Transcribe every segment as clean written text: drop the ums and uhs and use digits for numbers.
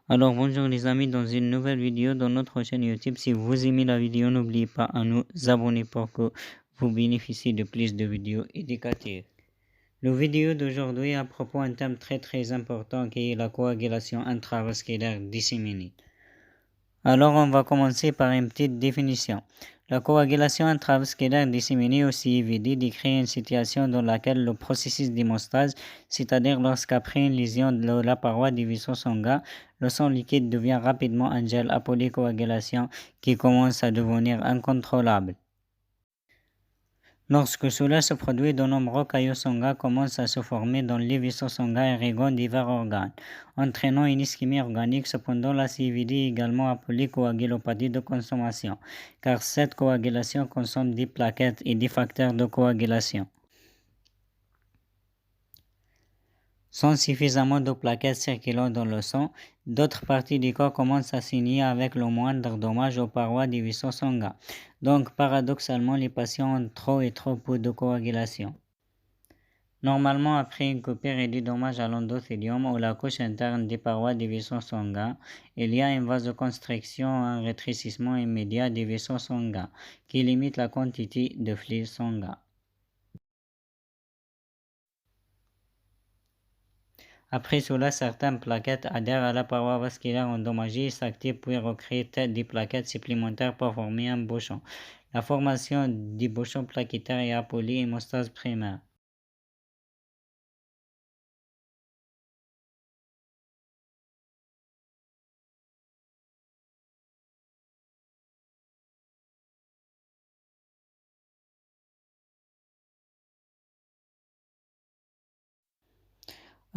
Alors bonjour les amis, dans une nouvelle vidéo dans notre chaîne YouTube. Si vous aimez la vidéo, n'oubliez pas à nous abonner pour que vous bénéficiez de plus de vidéos éducatives. La vidéo d'aujourd'hui est à propos d'un thème très important qui est la coagulation intravasculaire disséminée. Alors on va commencer par une petite définition. La coagulation intravasculaire disséminée, aussi EVD, décrit une situation dans laquelle le processus d'hémostase, c'est-à-dire lorsqu'après une lésion de la paroi du vaisseau sanguin, le sang liquide devient rapidement un gel appelé coagulation qui commence à devenir incontrôlable. Lorsque cela se produit, de nombreux caillots sanguins commencent à se former dans les vaisseaux sanguins irriguant divers organes, entraînant une ischémie organique. Cependant, la CVD est également appelée coagulopathie de consommation, car cette coagulation consomme des plaquettes et des facteurs de coagulation. Sans suffisamment de plaquettes circulant dans le sang, d'autres parties du corps commencent à saigner avec le moindre dommage aux parois du vaisseau sanguin. Donc, paradoxalement, les patients ont trop peu de coagulation. Normalement, après une coupure et du dommage à l'endothélium ou la couche interne des parois des vaisseaux sanguins, il y a une vasoconstriction, un rétrécissement immédiat des vaisseaux sanguins qui limite la quantité de flux sanguin. Après cela, certaines plaquettes adhèrent à la paroi vasculaire endommagée et s'activent puis recréent des plaquettes supplémentaires pour former un bouchon. La formation du bouchon plaquettaire est appelée hémostase primaire.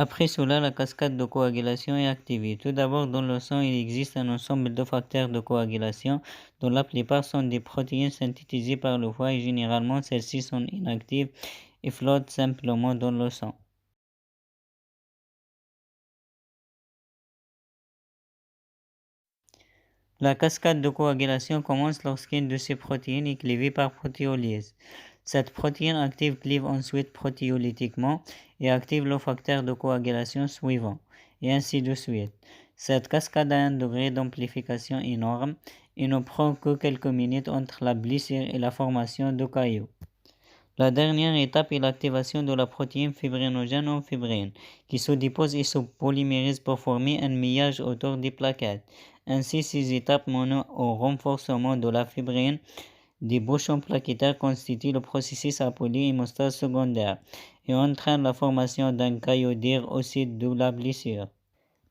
Après cela, la cascade de coagulation est activée. Tout d'abord, dans le sang, il existe un ensemble de facteurs de coagulation, dont la plupart sont des protéines synthétisées par le foie et généralement celles-ci sont inactives et flottent simplement dans le sang. La cascade de coagulation commence lorsqu'une de ces protéines est clivée par protéolyse. Cette protéine active clive ensuite protéolytiquement et active le facteur de coagulation suivant, et ainsi de suite. Cette cascade a un degré d'amplification énorme et ne prend que quelques minutes entre la blessure et la formation de caillots. La dernière étape est l'activation de la protéine fibrinogène en fibrine, qui se dépose et se polymérise pour former un maillage autour des plaquettes. Ainsi, ces étapes menant au renforcement de la fibrine des bouchons plaquettaires constituent le processus appelé hémostase secondaire et entraînent la formation d'un caillot d'air au site de la blessure.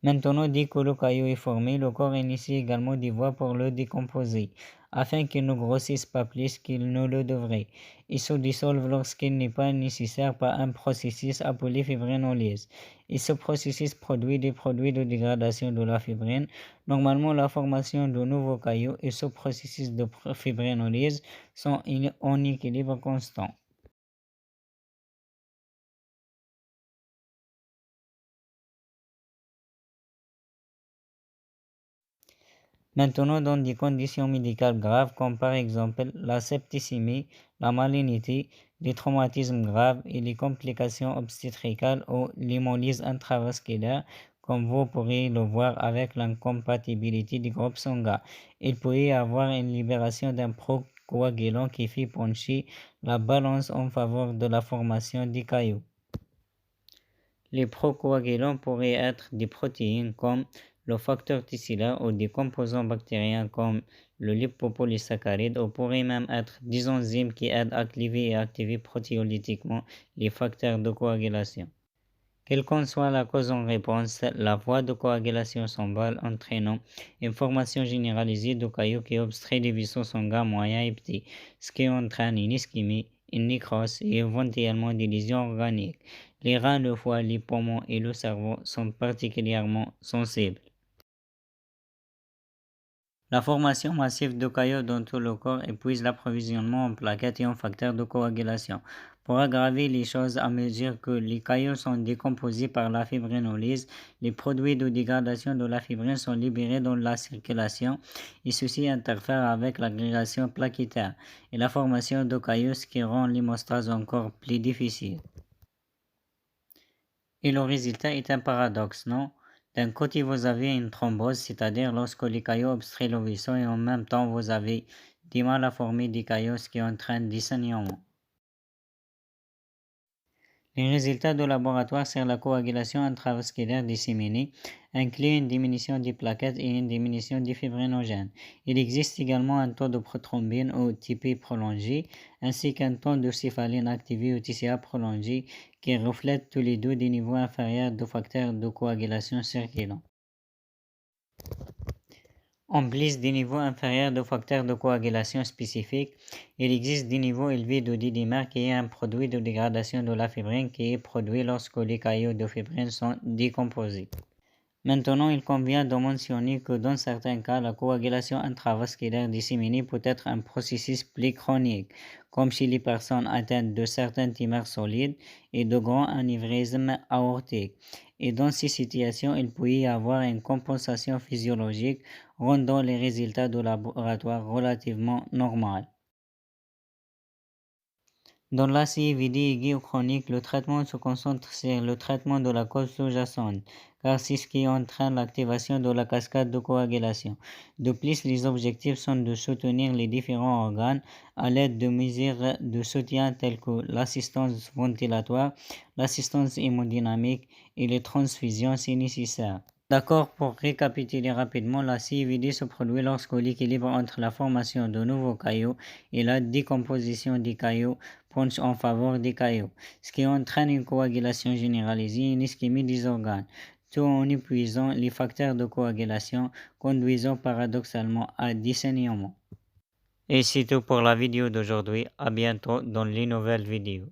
Maintenant, dès que le caillot est formé, le corps initie également des voies pour le décomposer, afin qu'il ne grossisse pas plus qu'il ne le devrait, et se dissolve lorsqu'il n'est pas nécessaire par un processus appelé fibrinolyse. Et ce processus produit des produits de dégradation de la fibrine, normalement la formation de nouveaux caillots et ce processus de fibrinolyse sont en équilibre constant. Maintenant, dans des conditions médicales graves comme par exemple la septicémie, la malignité, les traumatismes graves et les complications obstétricales ou l'hémolyse intravasculaire, comme vous pourrez le voir avec l'incompatibilité du groupe sanguin, il peut y avoir une libération d'un procoagulant qui fait pencher la balance en faveur de la formation des caillots. Les procoagulants pourraient être des protéines comme le facteur tissulaire ou des composants bactériens comme le lipopolysaccharide ou pourraient même être des enzymes qui aident à cliver et activer protéolytiquement les facteurs de coagulation. Quelle qu'en soit la cause en réponse, la voie de coagulation s'emballe entraînant une formation généralisée de caillots qui obstruent les vaisseaux sanguins moyens et petits, ce qui entraîne une ischémie, une nécrose et éventuellement des lésions organiques. Les reins, le foie, les poumons et le cerveau sont particulièrement sensibles. La formation massive de caillots dans tout le corps épuise l'approvisionnement en plaquettes et en facteurs de coagulation. Pour aggraver les choses, à mesure que les caillots sont décomposés par la fibrinolyse, les produits de dégradation de la fibrine sont libérés dans la circulation et ceci interfère avec l'agrégation plaquettaire et la formation de caillots, ce qui rend l'hémostase encore plus difficile. Et le résultat est un paradoxe, non? D'un côté, vous avez une thrombose, c'est-à-dire lorsque les caillots obstruent le vaisseau et en même temps vous avez du mal à former des caillots, ce qui entraîne des saignements. Les résultats de laboratoire sur la coagulation intravasculaire disséminée incluent une diminution des plaquettes et une diminution des fibrinogènes. Il existe également un taux de prothrombine ou TP prolongé, ainsi qu'un taux de céphaline activée ou TCA prolongé, qui reflètent tous les deux des niveaux inférieurs de facteurs de coagulation circulants. En plus des niveaux inférieurs de facteurs de coagulation spécifiques, il existe des niveaux élevés de D-dimère qui est un produit de dégradation de la fibrine qui est produit lorsque les caillots de fibrine sont décomposés. Maintenant, il convient de mentionner que dans certains cas, la coagulation intravasculaire disséminée peut être un processus plus chronique, comme chez les personnes atteintes de certains tumeurs solides et de grands anévrismes aortiques. Et dans ces situations, il peut y avoir une compensation physiologique rendant les résultats de laboratoire relativement normaux. Dans la CIVD aiguë ou chronique, le traitement se concentre sur le traitement de la cause sous-jacente, car c'est ce qui entraîne l'activation de la cascade de coagulation. De plus, les objectifs sont de soutenir les différents organes à l'aide de mesures de soutien telles que l'assistance ventilatoire, l'assistance hémodynamique et les transfusions si nécessaire. D'accord, pour récapituler rapidement, la CIVD se produit lorsque l'équilibre entre la formation de nouveaux caillots et la décomposition des caillots penche en faveur des caillots, ce qui entraîne une coagulation généralisée et une ischémie des organes, tout en épuisant les facteurs de coagulation, conduisant paradoxalement à des saignements. Et c'est tout pour la vidéo d'aujourd'hui. À bientôt dans les nouvelles vidéos.